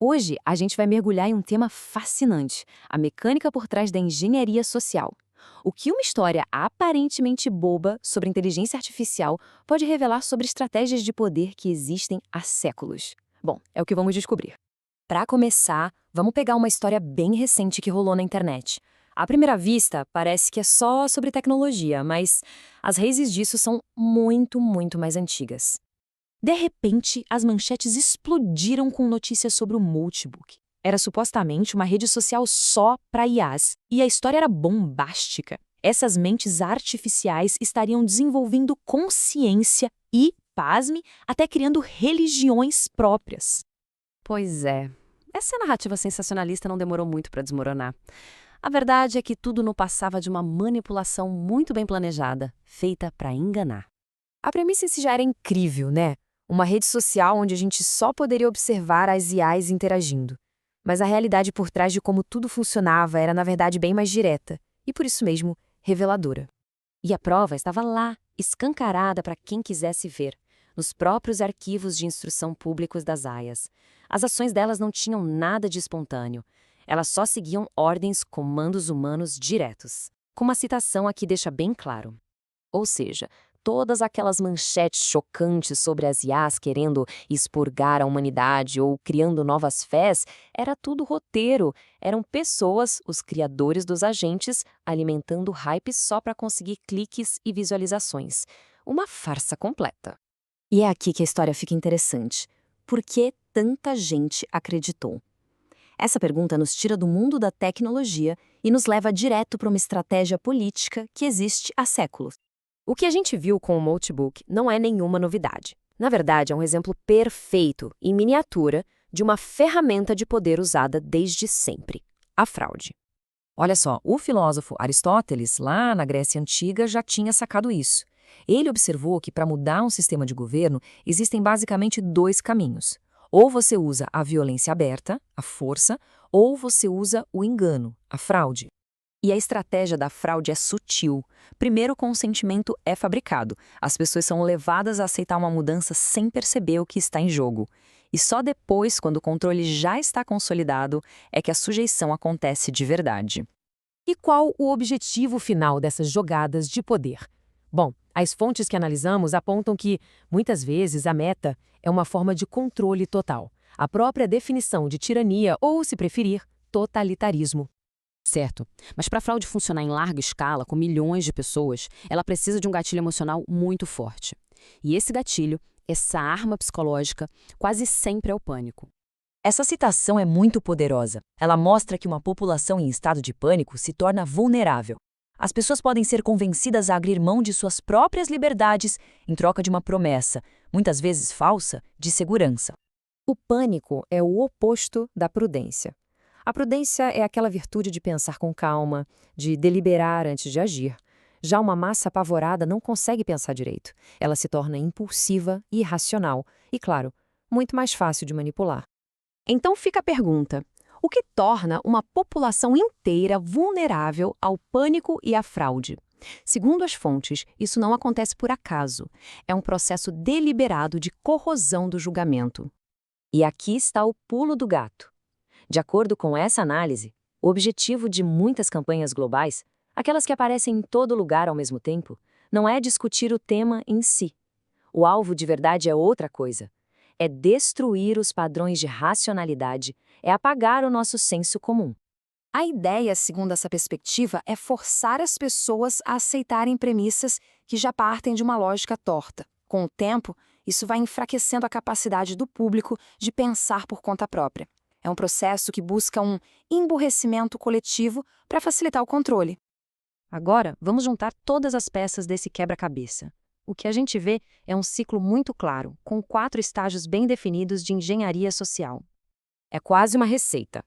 Hoje, a gente vai mergulhar em um tema fascinante: a mecânica por trás da engenharia social. O que uma história aparentemente boba sobre inteligência artificial pode revelar sobre estratégias de poder que existem há séculos? Bom, é o que vamos descobrir. Para começar, vamos pegar uma história bem recente que rolou na internet. À primeira vista, parece que é só sobre tecnologia, mas as raízes disso são muito mais antigas. De repente, as manchetes explodiram com notícias sobre o Multibook. Era supostamente uma rede social só para IAs, e a história era bombástica. Essas mentes artificiais estariam desenvolvendo consciência e, pasme, até criando religiões próprias. Pois é, essa narrativa sensacionalista não demorou muito para desmoronar. A verdade é que tudo não passava de uma manipulação muito bem planejada, feita para enganar. A premissa em si já era incrível, né? Uma rede social onde a gente só poderia observar as IAs interagindo. Mas a realidade por trás de como tudo funcionava era, na verdade, bem mais direta. E por isso mesmo, reveladora. E a prova estava lá, escancarada para quem quisesse ver, nos próprios arquivos de instrução públicos das AIAs. As ações delas não tinham nada de espontâneo. Elas só seguiam ordens, comandos humanos diretos. Com uma citação aqui deixa bem claro. Ou seja, todas aquelas manchetes chocantes sobre as IAs querendo expurgar a humanidade ou criando novas fés, era tudo roteiro. Eram pessoas, os criadores dos agentes, alimentando hype só para conseguir cliques e visualizações. Uma farsa completa. E é aqui que a história fica interessante. Por que tanta gente acreditou? Essa pergunta nos tira do mundo da tecnologia e nos leva direto para uma estratégia política que existe há séculos. O que a gente viu com o Multibook não é nenhuma novidade. Na verdade, é um exemplo perfeito, em miniatura, de uma ferramenta de poder usada desde sempre: a fraude. Olha só, o filósofo Aristóteles, lá na Grécia Antiga, já tinha sacado isso. Ele observou que para mudar um sistema de governo, existem basicamente dois caminhos. Ou você usa a violência aberta, a força, ou você usa o engano, a fraude. E a estratégia da fraude é sutil. Primeiro, o consentimento é fabricado. As pessoas são levadas a aceitar uma mudança sem perceber o que está em jogo. E só depois, quando o controle já está consolidado, é que a sujeição acontece de verdade. E qual o objetivo final dessas jogadas de poder? Bom, as fontes que analisamos apontam que, muitas vezes, a meta é uma forma de controle total. A própria definição de tirania ou, se preferir, totalitarismo. Certo, mas para a fraude funcionar em larga escala, com milhões de pessoas, ela precisa de um gatilho emocional muito forte. E esse gatilho, essa arma psicológica, quase sempre é o pânico. Essa citação é muito poderosa. Ela mostra que uma população em estado de pânico se torna vulnerável. As pessoas podem ser convencidas a abrir mão de suas próprias liberdades em troca de uma promessa, muitas vezes falsa, de segurança. O pânico é o oposto da prudência. A prudência é aquela virtude de pensar com calma, de deliberar antes de agir. Já uma massa apavorada não consegue pensar direito. Ela se torna impulsiva e irracional e, claro, muito mais fácil de manipular. Então fica a pergunta: o que torna uma população inteira vulnerável ao pânico e à fraude? Segundo as fontes, isso não acontece por acaso. É um processo deliberado de corrosão do julgamento. E aqui está o pulo do gato. De acordo com essa análise, o objetivo de muitas campanhas globais, aquelas que aparecem em todo lugar ao mesmo tempo, não é discutir o tema em si. O alvo de verdade é outra coisa. É destruir os padrões de racionalidade, é apagar o nosso senso comum. A ideia, segundo essa perspectiva, é forçar as pessoas a aceitarem premissas que já partem de uma lógica torta. Com o tempo, isso vai enfraquecendo a capacidade do público de pensar por conta própria. É um processo que busca um emburrecimento coletivo para facilitar o controle. Agora, vamos juntar todas as peças desse quebra-cabeça. O que a gente vê é um ciclo muito claro, com 4 estágios bem definidos de engenharia social. É quase uma receita.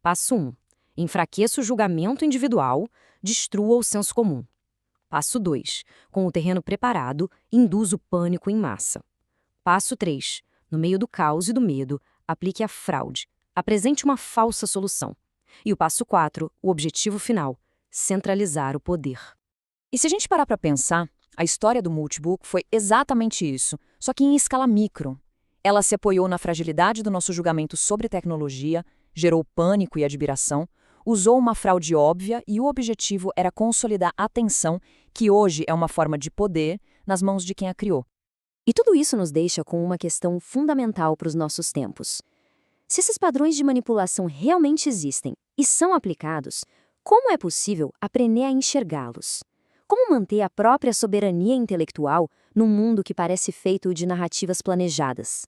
Passo 1. Enfraqueça o julgamento individual, destrua o senso comum. Passo 2. Com o terreno preparado, induza o pânico em massa. Passo 3. No meio do caos e do medo, aplique a fraude. Apresente uma falsa solução. E o passo 4, o objetivo final: centralizar o poder. E se a gente parar para pensar, a história do Multibook foi exatamente isso, só que em escala micro. Ela se apoiou na fragilidade do nosso julgamento sobre tecnologia, gerou pânico e admiração, usou uma fraude óbvia e o objetivo era consolidar a atenção, que hoje é uma forma de poder, nas mãos de quem a criou. E tudo isso nos deixa com uma questão fundamental para os nossos tempos. Se esses padrões de manipulação realmente existem e são aplicados, como é possível aprender a enxergá-los? Como manter a própria soberania intelectual num mundo que parece feito de narrativas planejadas?